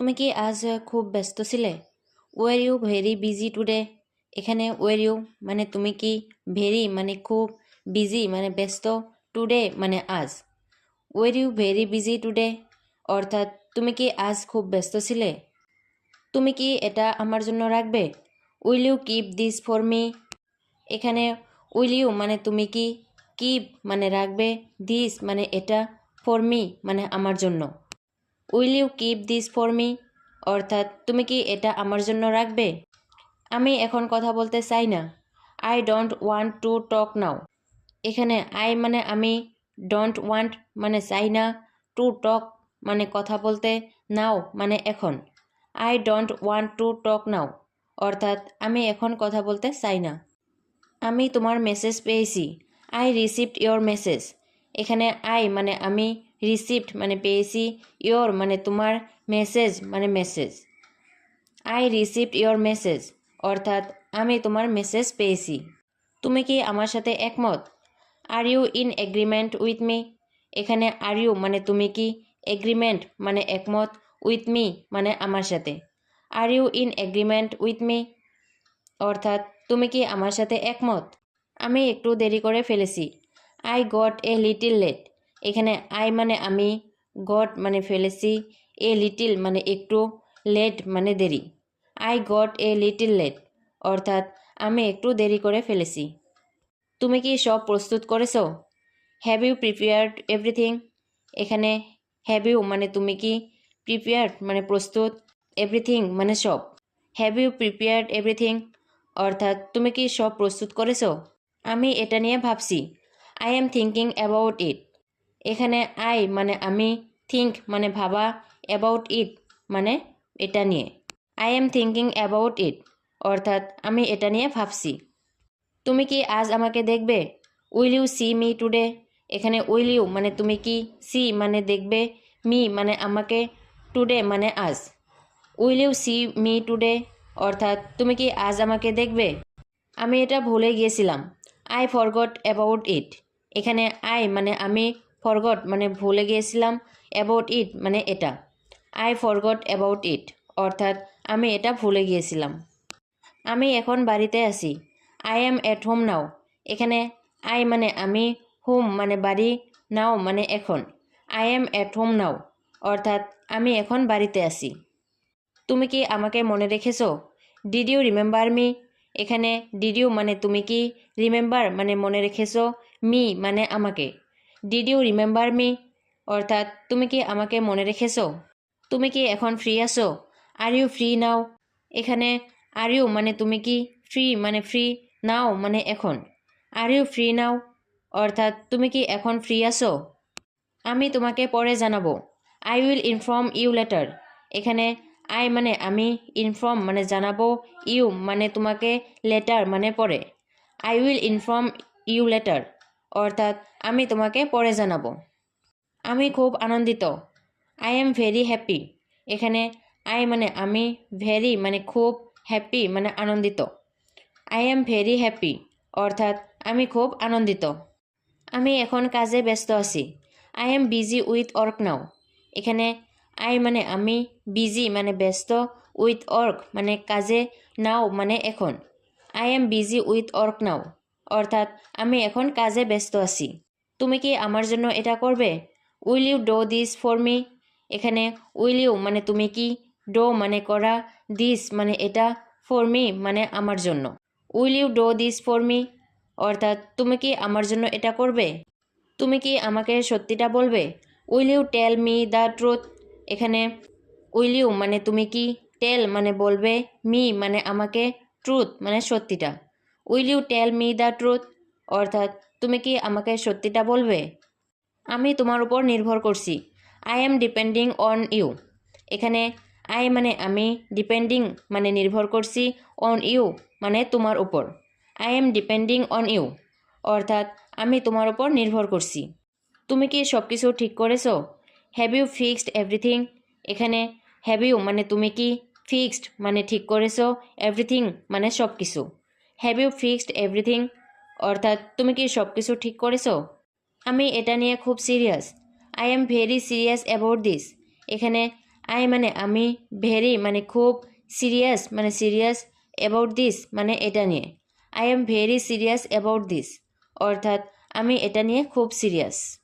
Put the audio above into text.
তুমি কি আজ খুব ব্যস্ত ছিলে? Are you very busy today? এখানে ওয়ার ইউ মানে তুমি কি, ভেরি মানে খুব, বিজি মানে ব্যস্ত, টুডে মানে আজ। Are you very busy today অর্থাৎ তুমি কি আজ খুব ব্যস্ত ছিলে? তুমি কি এটা আমার জন্য রাখবে? Will you keep this for me? এখানে উইল ইউ মানে তুমি কি, কিপ মানে রাখবে, দিস মানে এটা, ফর মি মানে আমার জন্য। Will you keep this for me অর্থাৎ তুমি কি এটা আমার জন্য রাখবে? আমি এখন কথা বলতে চাই না। I don't want to talk now. এখানে আই মানে আমি, ডোন্ট ওয়ান্ট মানে চাই না, টু টক মানে কথা বলতে, নাও মানে এখন। I don't want to talk now অর্থাৎ আমি এখন কথা বলতে চাই না। আমি তোমার মেসেজ পেয়েছি। I received your message. এখানে আই মানে আমি, রিসিভড মানে পেয়েছি, ইয়োর মানে তোমার, মেসেজ মানে message. I received your message অর্থাৎ আমি তোমার মেসেজ পেয়েছি। তুমি কি আমার সাথে একমত? Are you in agreement with me? এখানে আর ইউ মানে তুমি কি, এগ্রিমেন্ট মানে একমত, উইথ মি মানে আমার সাথে। Are you in agreement with me অর্থাৎ তুমি কি আমার সাথে একমত? আমি একটু দেরি করে ফেলেছি। I got a little late. এখানে আই মানে আমি, গট মানে ফেলেছি, এ লিটিল মানে একটু, লেট মানে দেরি। I got a little late অর্থাৎ আমি একটু দেরি করে ফেলেছি। তুমি কি সব প্রস্তুত করেছো? Have you prepared everything? এখানে হ্যাভ ইউ মানে তুমি কি, প্রিপেয়ার্ড মানে প্রস্তুত, এভরিথিং মানে সব। হ্যাভ ইউ প্রিপেয়ার্ড এভরিথিং অর্থাৎ তুমি কি সব প্রস্তুত করেছো? আমি এটা নিয়ে ভাবছি। I am thinking about it. এখানে আই মানে আমি, থিঙ্ক মানে ভাবা, অ্যাবাউট ইট মানে এটা নিয়ে। I am thinking about it অর্থাৎ আমি এটা নিয়ে ভাবছি। তুমি কি আজ আমাকে দেখবে? Will you see me today? এখানে উইল ইউ মানে তুমি কি, সি মানে দেখবে, মি মানে আমাকে, টুডে মানে আজ। Will you see me today অর্থাৎ তুমি কি আজ আমাকে দেখবে? আমি এটা ভুলে গিয়েছিলাম। I forgot about it. এখানে আই মানে আমি, ফরগট মানে ভুলে গিয়েছিলাম, অ্যাবাউট ইট মানে এটা। আই ফরগট অ্যাবাউট ইট অর্থাৎ আমি এটা ভুলে গিয়েছিলাম। আমি এখন বাড়িতে আছি। I am at home now. এখানে আই মানে আমি, হোম মানে বাড়ি, নাও মানে এখন। I am at home now অর্থাৎ আমি এখন বাড়িতে আছি। তুমি কি আমাকে মনে রেখেছো? Did you remember me? এখানে ডিড ইউ মানে তুমি কি, রিমেম্বার মানে মনে রেখেছো, মি মানে আমাকে। ডিড ইউ রিমেম্বার মি অর্থাৎ তুমি কি আমাকে মনে রেখেছো? তুমি কি এখন ফ্রি আছো? Are you free now? এখানে আর ইউ মানে তুমি কি, ফ্রি মানে ফ্রি, নাও মানে এখন। আর ইউ ফ্রি নাও অর্থাৎ তুমি কি এখন ফ্রি আছো? আমি তোমাকে পরে জানাবো। I will inform you later. এখানে আই মানে আমি, ইনফর্ম মানে জানাবো, ইউ মানে তোমাকে, লেটার মানে পরে। I will inform you later অর্থাৎ আমি তোমাকে পরে জানাবো। আমি খুব আনন্দিত। I am very happy. এখানে আই মানে আমি, ভেরি মানে খুব, হ্যাপি মানে আনন্দিত। আই এম ভেরি হ্যাপি অর্থাৎ আমি খুব আনন্দিত। আমি এখন কাজে ব্যস্ত আছি। I am busy with work নাও। এখানে আই মানে আমি, বিজি মানে ব্যস্ত, উইথ ওয়ার্ক মানে কাজে, নাও মানে এখন। I am busy with work নাও অর্থাৎ আমি এখন কাজে ব্যস্ত আছি। তুমি কি আমার জন্য এটা করবে? Will you do this for me? এখানে উইল ইউ মানে তুমি কি, ডো মানে করা, দিস মানে এটা, ফর মি মানে আমার জন্য। Will you do this for me অর্থাৎ তুমি কি আমার জন্য এটা করবে? তুমি কি আমাকে সত্যিটা বলবে? Will you tell me the truth? এখানে উইল ইউ মানে তুমি কি, টেল মানে বলবে, মি মানে আমাকে, ট্রুথ মানে সত্যিটা। Will you tell me the truth অর্থাৎ তুমি কি আমাকে সত্যিটা বলবে? আমি তোমার উপর নির্ভর করছি। I am depending on you. এখানে আই মানে আমি, ডিপেন্ডিং মানে নির্ভর করছি, অন ইউ মানে তোমার উপর। I am depending on you অর্থাৎ আমি তোমার উপর নির্ভর করছি। তুমি কি সব কিছু ঠিক করেছো? Have you fixed everything? এখানে হ্যাভ ইউ মানে তুমি কি, ফিক্সড মানে ঠিক করেছো, এভরিথিং মানে সব কিছু। হ্যাভ ইউ ফিক্সড এভরিথিং অর্থাৎ তুমি কি সব কিছু ঠিক করেছো? আমি এটা নিয়ে খুব serious. I am very serious about this. এখানে আই মানে আমি, ভেরি মানে খুব, সিরিয়াস মানে সিরিয়াস, অ্যাবাউট দিস মানে এটা নিয়ে। I am very serious about this, অর্থাৎ আমি এটা নিয়ে খুব সিরিয়াস।